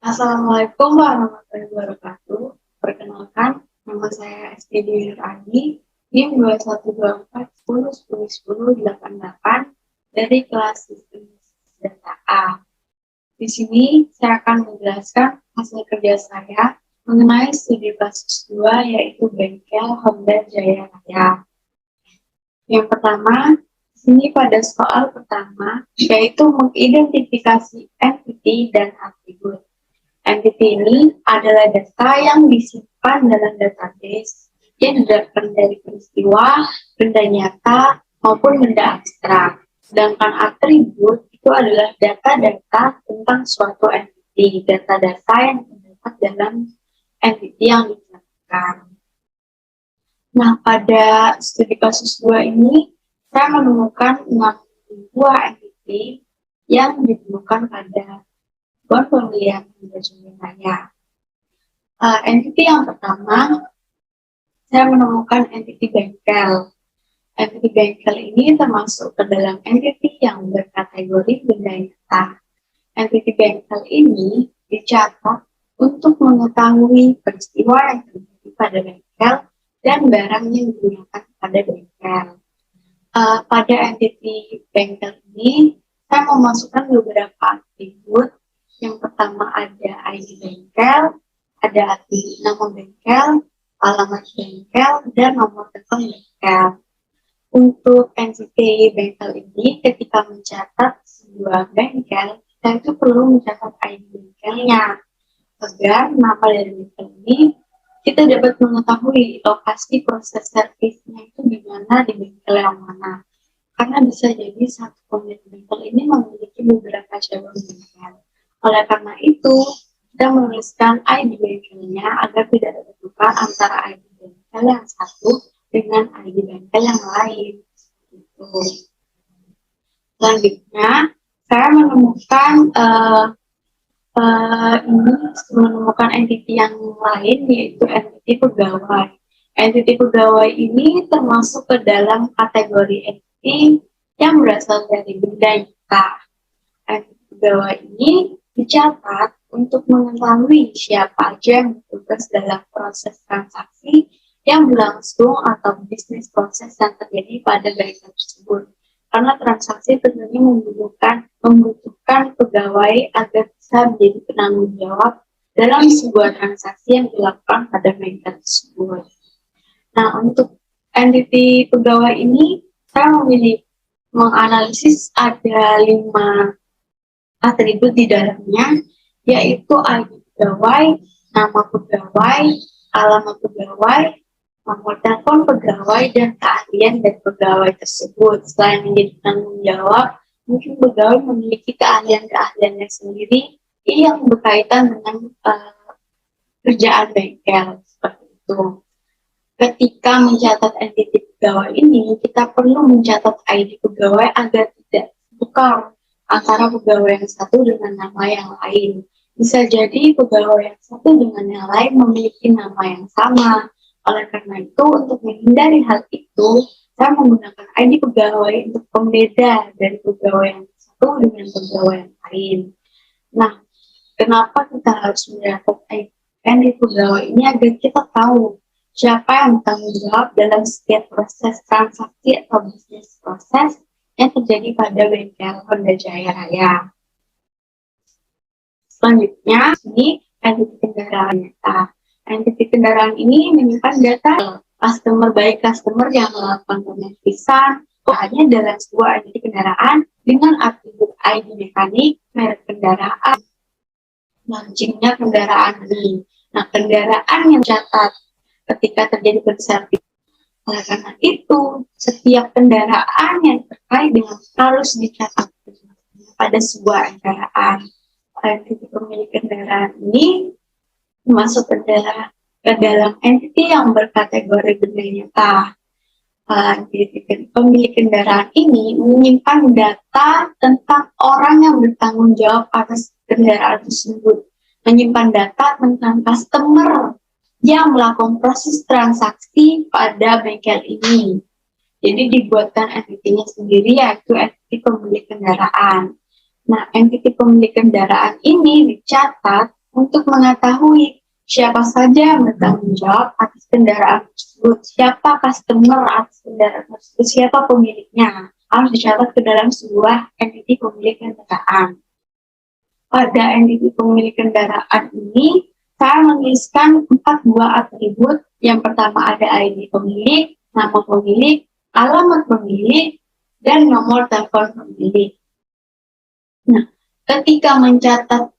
Assalamualaikum warahmatullahi wabarakatuh. Perkenalkan, nama saya SPD Adi, NIM 2124101088 dari kelas Sistem Data A. Di sini saya akan menjelaskan hasil kerja saya mengenai studi kasus 2 yaitu bengkel Honda Jaya Raya. Yang pertama, di sini pada soal pertama yaitu mengidentifikasi entity dan atribut. Entity ini adalah data yang disimpan dalam database yang didapatkan dari peristiwa, benda nyata, maupun benda abstrak. Sedangkan atribut itu adalah data-data tentang suatu entity, data-data yang terdapat dalam entity yang dijelaskan. Nah, pada studi kasus 2 ini, saya menemukan 6 buah entity yang ditemukan pada pemilihan Jaya. Entity yang pertama, saya menemukan entity bengkel. Entity bengkel ini termasuk ke dalam entity yang berkategori benda nyata. Entity bengkel ini dicatat untuk mengetahui peristiwa yang terjadi pada bengkel dan barang yang digunakan pada bengkel. Pada entity bengkel ini, saya memasukkan beberapa atribut. Yang pertama ada ID bengkel, ada nama bengkel, alamat bengkel, dan nomor telepon bengkel. Untuk entity bengkel ini, ketika mencatat sebuah bengkel, kita itu perlu mencatat ID bengkelnya, agar nama dari bengkel ini kita dapat mengetahui lokasi proses servisnya itu di mana, di bengkel yang mana. Karena bisa jadi satu pemilik bengkel ini memiliki beberapa cabang bengkel. Oleh karena itu, kita menuliskan ID bengkelnya agar tidak ada tukar antara ID bengkel yang satu dengan ID bengkel yang lain. Gitu. Selanjutnya, saya menemukan entity yang lain, yaitu entity pegawai. Entity pegawai ini termasuk ke dalam kategori entity yang berasal dari benda nyata. Entity pegawai ini dicatat untuk mengetahui siapa aja yang bertugas dalam proses transaksi yang berlangsung atau bisnis proses yang terjadi pada bengkel tersebut. Karena transaksi tentunya membutuhkan pegawai agar bisa menjadi penanggung jawab dalam sebuah transaksi yang dilakukan pada bengkel tersebut. Nah, untuk entity pegawai ini, saya memilih menganalisis ada 5 atribut di dalamnya, yaitu ID pegawai, nama pegawai, alamat pegawai, nomor telepon pegawai, dan keahlian dari pegawai tersebut. Selain menjadi tanggung jawab, mungkin pegawai memiliki keahlian-keahliannya sendiri yang berkaitan dengan kerjaan bengkel, seperti itu. Ketika mencatat entity pegawai ini, kita perlu mencatat ID pegawai agar tidak tukar antara pegawai yang satu dengan nama yang lain. Bisa jadi pegawai yang satu dengan yang lain memiliki nama yang sama. Oleh karena itu, untuk menghindari hal itu, saya menggunakan ID pegawai untuk pembeda dari pegawai yang satu dengan pegawai yang lain. Nah, kenapa kita harus mencatat ID pegawai ini agar kita tahu siapa yang bertanggung jawab dalam setiap proses transaksi atau bisnis proses yang terjadi pada bengkel Honda Jaya Raya. Selanjutnya, ini entity kendaraan nyata. Entity kendaraan ini menyimpan data customer yang melakukan penerbitan hanya dalam sebuah entity kendaraan dengan atribut ID mekanik, merek kendaraan, launchingnya kendaraan ini. Nah, kendaraan yang catat ketika terjadi penservis. Oleh karena itu, setiap kendaraan yang terkait dengan harus dicatat pada sebuah kendaraan. Entity pemilik kendaraan ini masuk ke dalam entity yang berkategori benda nyata. Pemilik kendaraan ini menyimpan data tentang orang yang bertanggung jawab atas kendaraan tersebut, menyimpan data tentang customer yang melakukan proses transaksi pada bengkel ini. Jadi dibuatkan entity-nya sendiri, yaitu entity pemilik kendaraan. Nah, entity pemilik kendaraan ini dicatat untuk mengetahui siapa saja yang bertanggung jawab atas kendaraan tersebut, siapa customer atas kendaraan tersebut, siapa pemiliknya, harus dicatat ke dalam sebuah entiti pemilik kendaraan. Pada entiti pemilik kendaraan ini, saya menuliskan 4 buah atribut. Yang pertama ada ID pemilik, nama pemilik, alamat pemilik, dan nomor telepon pemilik. Nah, ketika mencatat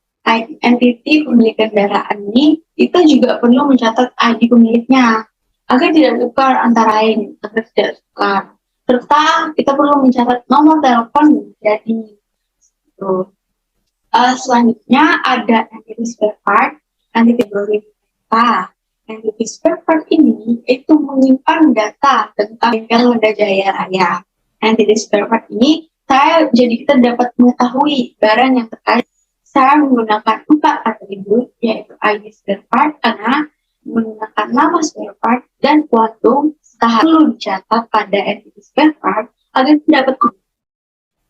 entiti pemilik kendaraan ini, itu juga perlu mencatat ID pemiliknya agar tidak tukar antara lain, agar tidak tukar. Serta kita perlu mencatat nomor telepon jadi. Selanjutnya ada entity spare part, entity data. Entity spare part ini itu menyimpan data tentang bengkel Honda Jaya Raya. Entity spare part ini kita dapat mengetahui barang yang terkait. Saya menggunakan 4 atribut, yaitu ID spare part karena menggunakan nama spare part dan kuantum perlu dicatat pada entity spare part agar dapat.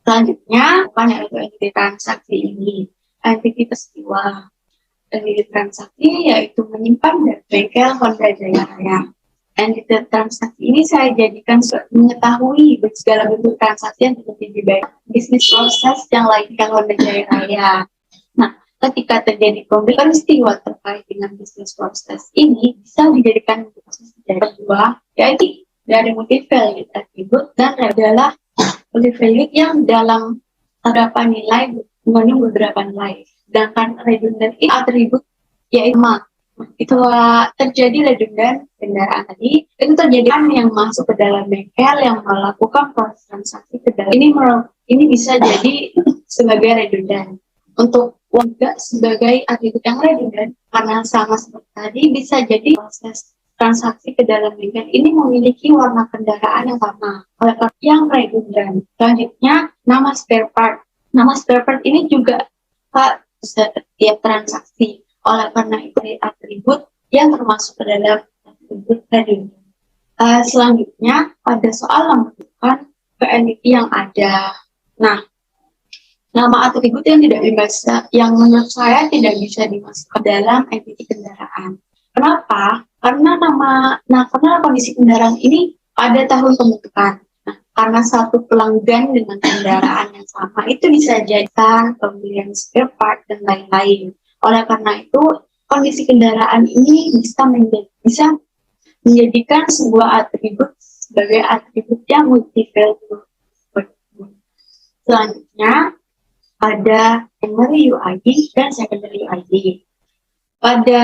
Selanjutnya, yaitu entiti transaksi ini. Entiti peristiwa. Entiti transaksi yaitu menyimpan dan bengkel Honda Jaya Raya. Entiti transaksi ini saya jadikan mengetahui segala bentuk transaksi yang terjadi di bisnis proses yang lainkan Honda Jaya Raya. Nah, ketika terjadi peristiwa terkait dengan bisnis proses ini bisa dijadikan proses kedua, yaitu dari multi-value attribute dan adalah multi-value yang dalam terdapat nilai mengandung beberapa nilai. Sedangkan redundant atribut yaitu itu terjadi redundant kendaraan tadi itu terjadi yang masuk ke dalam bengkel yang melakukan proses transaksi ke dalam ini bisa jadi sebagai redundant. Untuk warga sebagai atribut yang redundant karena sama seperti tadi bisa jadi proses transaksi ke dalam bengkel ini memiliki warna kendaraan yang sama oleh karena yang redundant. Selanjutnya nama spare part. Nama spare part ini juga setiap transaksi oleh karena itu atribut yang termasuk ke dalam atribut redundant. Selanjutnya pada soal menentukan ke entity yang ada. Nah, nama atribut yang tidak bisa, yang menurut saya tidak bisa dimasukkan dalam entiti kendaraan. Kenapa? Karena kondisi kendaraan ini pada tahun pembentukan. Nah, karena satu pelanggan dengan kendaraan yang sama itu bisa jadikan pembelian spare part dan lain-lain. Oleh karena itu, kondisi kendaraan ini bisa menjadikan sebuah atribut sebagai atribut yang multi-value. Selanjutnya, ada primary UID dan secondary UID. Pada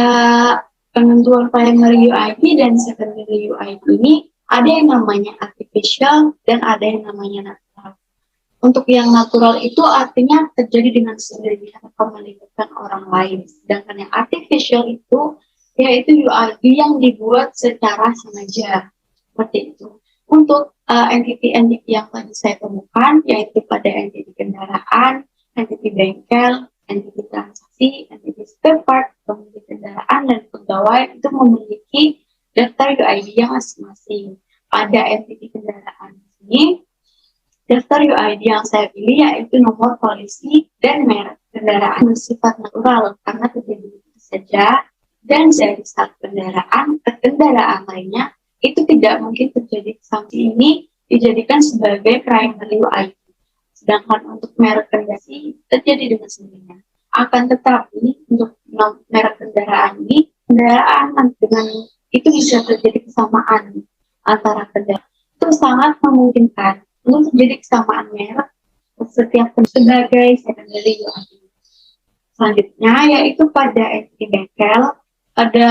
penentuan primary UID dan secondary UID ini ada yang namanya artificial dan ada yang namanya natural. Untuk yang natural itu artinya terjadi dengan sendirinya tanpa melibatkan orang lain. Sedangkan yang artificial itu yaitu UID yang dibuat secara sengaja. Seperti itu. Untuk entiti-entiti yang tadi saya temukan yaitu pada entiti kendaraan, entiti bengkel, entiti transaksi, entiti spare part, pemilik kendaraan, dan pegawai itu memiliki daftar UID yang masing-masing. Pada entiti kendaraan ini, daftar UID yang saya pilih yaitu nomor polisi dan merek kendaraan bersifat natural karena terjadi saja dan dari satu kendaraan ke kendaraan lainnya itu tidak mungkin terjadi. Sanksi ini dijadikan sebagai primary UID. Sedangkan untuk merek kendaraan terjadi dengan sendirinya. Akan tetapi untuk merek kendaraan ini, kendaraan dengan itu bisa terjadi kesamaan antara kendaraan. Itu sangat memungkinkan untuk terjadi kesamaan merek setiap sebagai secondary UID. Selanjutnya yaitu pada entity bengkel ada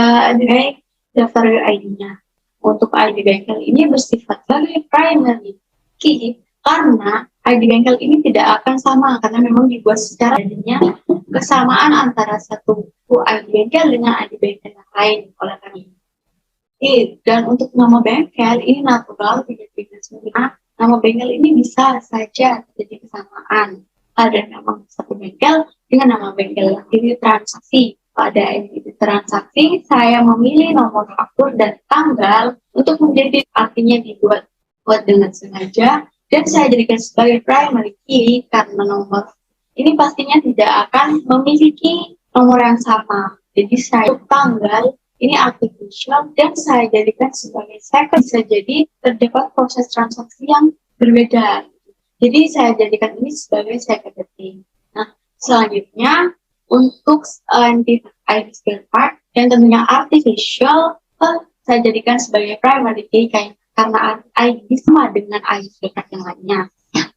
daftar UID-nya. Untuk ID bengkel ini bersifat sebagai primary key karena ID bengkel ini tidak akan sama karena memang dibuat secara adanya kesamaan antara satu ID bengkel dengan ID bengkel yang lain oleh karena ini. Dan untuk nama bengkel ini natural tidak sempurna. Nama bengkel ini bisa saja terjadi kesamaan. Ada nama satu bengkel dengan nama bengkel yang ini transaksi. Pada entiti transaksi, saya memilih nomor faktur dan tanggal untuk menjadi artinya dibuat dengan sengaja dan saya jadikan sebagai primary key karena nomor ini pastinya tidak akan memiliki nomor yang sama. Jadi saya tanggal ini artificial dan saya jadikan sebagai second, bisa jadi terdapat proses transaksi yang berbeda. Jadi saya jadikan ini sebagai secondary key. Nah, selanjutnya untuk entity ID spare part yang tentunya artificial, saya jadikan sebagai primary key karena ID sama dengan ID spare part yang lainnya.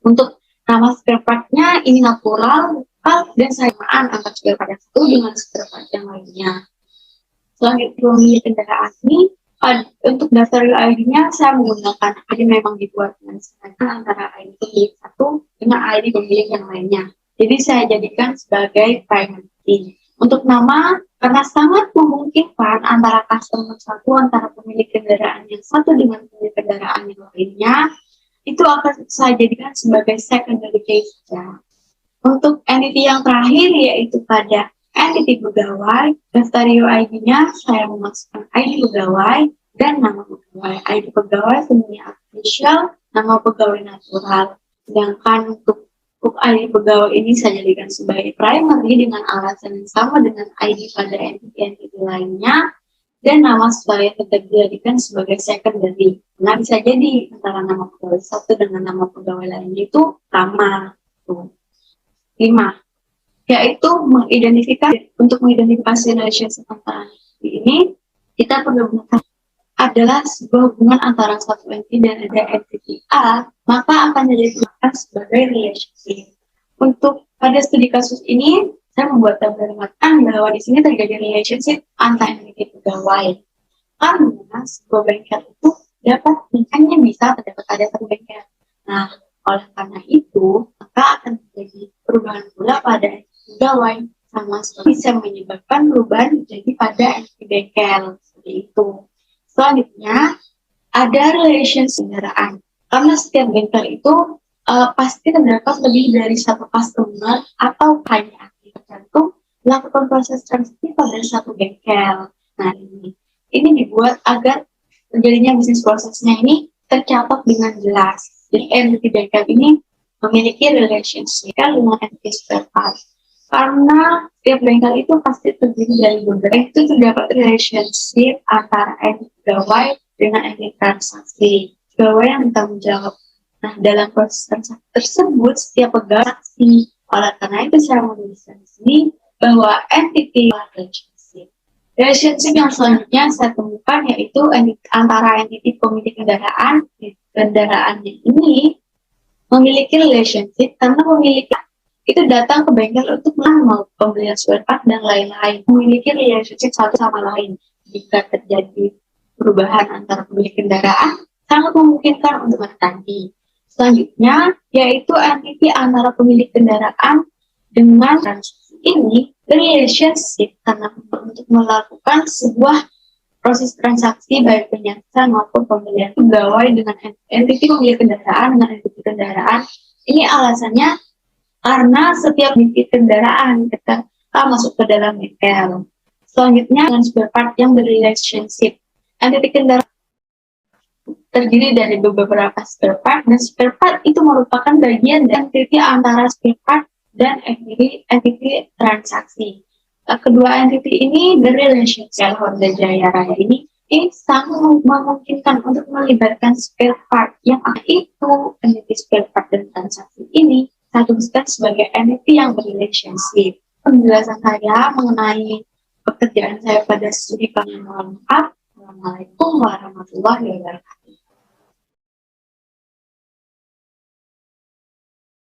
Untuk nama spare part-nya ini natural, dan samaan antara spare part yang satu dengan spare part yang lainnya. Selanjutnya pemilik kendaraan ini, untuk daftar ID-nya saya menggunakan ID memang dibuat dengan sengaja antara ID pemilik satu dengan ID pemilik yang lainnya. Jadi saya jadikan sebagai primary key. Untuk nama, karena sangat memungkinkan antara customer satu, antara pemilik kendaraan yang satu dengan pemilik kendaraan yang lainnya, itu akan saya jadikan sebagai secondary key saja. Untuk entity yang terakhir yaitu pada entity pegawai, daftar UID-nya saya memasukkan ID pegawai dan nama pegawai. ID pegawai semuanya artificial, nama pegawai natural. Sedangkan untuk ID pegawai ini saya jadikan sebagai primary dengan alasan yang sama dengan ID pada entity-entity lainnya, dan nama supaya tetap dijadikan sebagai secondary. Nah, bisa jadi antara nama pegawai satu dengan nama pegawai lainnya itu sama. 5. Yaitu untuk mengidentifikasi relationship antara ini, kita perlu mengetahui adalah sebuah hubungan antara satu entity dan ada entity A, maka akan dijadikan sebagai relationship. Untuk pada studi kasus ini, saya membuat tabel mengatakan bahwa di sini terjadi relationship antara entity pegawai. Karena sebuah bengkel itu hanya bisa terdapat ada satu bengkel. Nah, oleh karena itu, maka akan terjadi perubahan pula pada entity pegawai, sama bisa menyebabkan perubahan menjadi pada entity bengkel. Seperti itu. Selanjutnya, ada relationship kendaraan. Karena setiap bengkel itu pasti terdapat lebih dari satu customer atau hanya tergantung melakukan proses transaksi pada satu bengkel. Nah, ini dibuat agar terjadinya bisnis prosesnya ini tercatat dengan jelas. Jadi entity bengkel ini memiliki relationship dengan entity spare part. Karena setiap bengkel itu pasti terdiri dari beberapa, itu terdapat relationship antara entity pegawai dengan entity transaksi. Pegawai yang bertanggung jawab. Nah, dalam proses transaksi tersebut, setiap pegawai saksi. Oleh karena itu, saya menuliskan di sini bahwa entity relationship. Relationship yang selanjutnya saya temukan yaitu antara entity pemilik kendaraannya ini memiliki relationship karena pemilik itu datang ke bengkel untuk melakukan pembelian spare part dan lain-lain, memiliki relationship satu sama lain. Jika terjadi perubahan antara pemilik kendaraan, sangat memungkinkan untuk bertanding. Selanjutnya, yaitu entity antara pemilik kendaraan dengan transaksi ini relationship karena untuk melakukan sebuah proses transaksi baik penyiasan maupun pembelian pegawai dengan entity pemilik kendaraan dengan entity kendaraan. Ini alasannya karena setiap entity kendaraan ketika masuk ke dalam bengkel. Selanjutnya dengan spare part yang berrelationship. Entity kendaraan terdiri dari beberapa spare part, dan spare part itu merupakan bagian dari entity antara spare part dan entity transaksi. Kedua entity ini berrelationship. Honda Jaya Raya ini sangat memungkinkan untuk melibatkan spare part yang itu entity spare part dan transaksi ini saya tuliskan sebagai entity yang berrelationship. Penjelasan saya mengenai pekerjaan saya pada studi kami mohon maaf. Assalamualaikum warahmatullahi wabarakatuh.